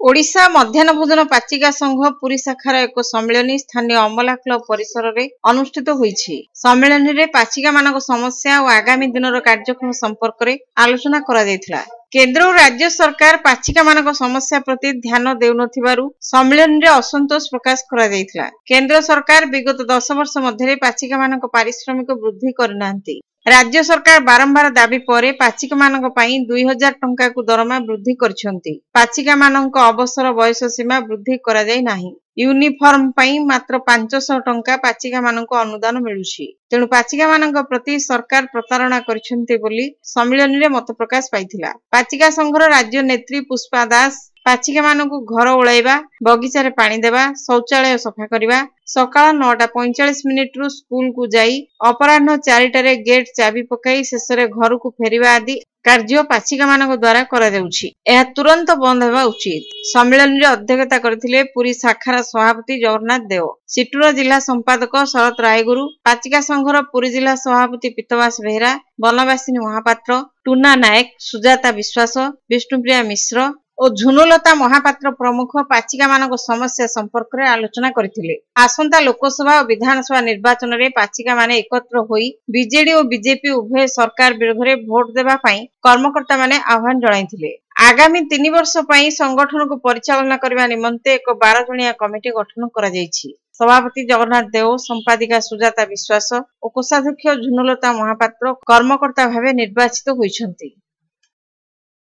ओडिशा मध्याह्न भोजन पाचिका संघ पुरी शाखार एक सम्मेलन स्थानीय अमला क्लब परिसर में अनुष्ठित होईछि। सम्मेलन में पाचिका मानक समस्या और आगामी दिन कार्यक्रम संपर्क में आलोचना करा जायथिला। केंद्र और राज्य सरकार पाचिका मानक समस्या प्रति ध्यान देउनथिबारु सम्मेलन में असंतोष प्रकाश करा जायथिला। केंद्र सरकार विगत 10 वर्ष मध्य पाचिका मानक पारिश्रमिक वृद्धि करनांती। राज्य सरकार बारंबार दाबी पर पाचिका मानक पई 2000 टंका को दरमा वृद्धि करछंती। पाचिका मानक अवसर बयस सीमा वृद्धि करा जाय नाही। यूनिफॉर्म पई मात्र 500 टंका पाचिका मानक अनुदान मिलुछि। तेणु पाचिका मानक प्रति सरकार प्रतारणा करछंती बोली सम्मेलन में मत प्रकाश पाइथिला। पाचिका संघर राज्य नेत्री पुष्पा दास पाचिका मानक घर ओळाइबा, बगीचारे पानी देवा, शौचालय सफा करवा, सकाळ 9:45 रु स्कूल को जाई अपराह्न 4टारे गेट चाबी पकाई शेषरे घर को फेरिबा आदि कार्य पाचिका मानक द्वारा करा जाउछि। एहा तुरंत बंद हेबा उचित। सम्मेलन रे अध्यक्षता करथिले पुरी शाखार सभापति जगन्नाथ देव, सिटुर जिला संपादक शरत रायगुरु, पाचिका संघर पुरी जिला सभापति पितवास बेहरा, बनवासिनी महापात्र, टूना नायक, सुजाता विश्वास, विष्णुप्रिया मिश्र और झुनुलता महापात्र प्रमुख पाचिका मानक समस्या संपर्क में आलोचना करथिले। आसंता लोकसभा और विधानसभा निर्वाचन में पाचिका माने एकत्र होई बीजेडी और बीजेपी उभय सरकार विरोध में भोट देबा पई कर्मकर्ता माने आह्वान जणाइथिले। आगामी 3 वर्ष पई संगठन को परिचालना करबा निमंते एक 12 जणिया कमिटी गठन करा जायछि। सभापति जगन्नाथ देव, संपादिका सुजाता विश्वास और कोषाध्यक्ष झुनुलता महापात्र कर्मकर्ता भावे निर्वाचित होइछंती।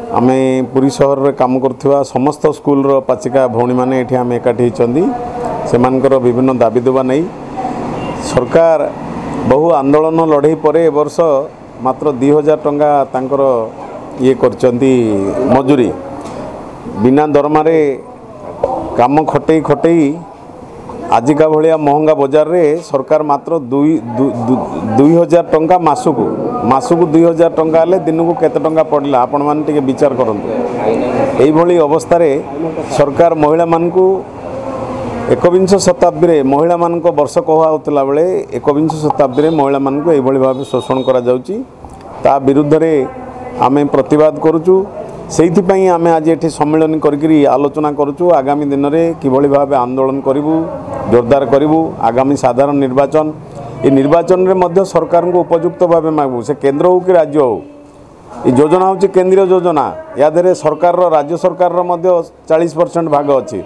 आमे पुरी शहर रे काम करथिबा समस्त स्कूल रो पाचिका भौणी माने एठी आमे एकाठी चंदी सेमानकर विभिन्न दाबी देबा नै सरकार बहु आंदोलन लड़ाई परे वर्ष मात्र 2000 टंका तांकर ये करचंदी मजूरी बिना दरमा रे काम खटई खटई आजिका भलिया महंगा बाजार रे सरकार मात्र 2000 टंका मासुकू 2000 टंका हेले दिन को केते टंका पड़ला आपण मान टिके विचार करंतु। एई भली अवस्था रे सरकार महिला मान को 21 शताब्दी रे महिला मान को वर्ष कहा होतला बेले 21 शताब्दी रे महिला मान को एई भली भाबे शोषण करा जाउची ता विरुद्ध रे आमे प्रतिवाद करूचु। सेइथि पई आमे आज एठी सम्मेलन करकरी आलोचना करूचु। आगामी दिन में किभली भाबे आंदोलन करिवु, जोरदार करिवु। आगामी साधारण निर्वाचन ये निर्वाचन रे मध्य सरकार को उपयुक्त भाव मागू से केंद्र हो कि राज्य हो। ये योजना हूँ केंद्रीय योजना या देरे सरकार राज्य सरकार मध्य 40% भाग अच्छी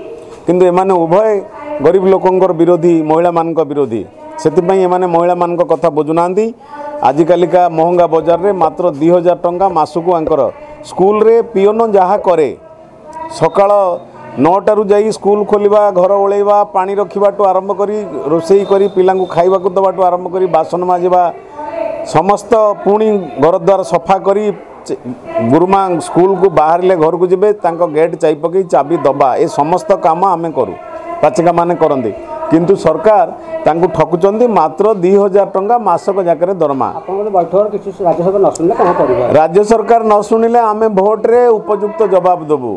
किंतु एमाने उभय गरीब लोकंकर विरोधी महिला मानक विरोधी सेतिपई एमाने महिला मानक कथा बुझुना। आजिकालिका महंगा बाजार रे मात्र 2000 टंका मासुकू आंकर स्कूल रे पियोन जहाँ करे सकाळ 9टारू जाई स्कूल खोलिबा, घर ओळेबा, पानी रखिबाटू आरंभ करी रोषेई करी पिलांकु खाइबाकू दबाटू आरंभ करी बासन माजिबा समस्त पुणी घर द्वार सफा करी गुरुमा स्कूल को बाहरले घर को जिबे तांको गेट चाबी पकई चाबी दबा ए समस्त काम आमे करू पाचिका माने करंदी किंतु सरकार तांकु ठकुचंदी मात्र 2000 टंका मासक जाकरे दरमा। राज्य सरकार न शुनिले आमे भोट रे उपयुक्त जवाब देबू।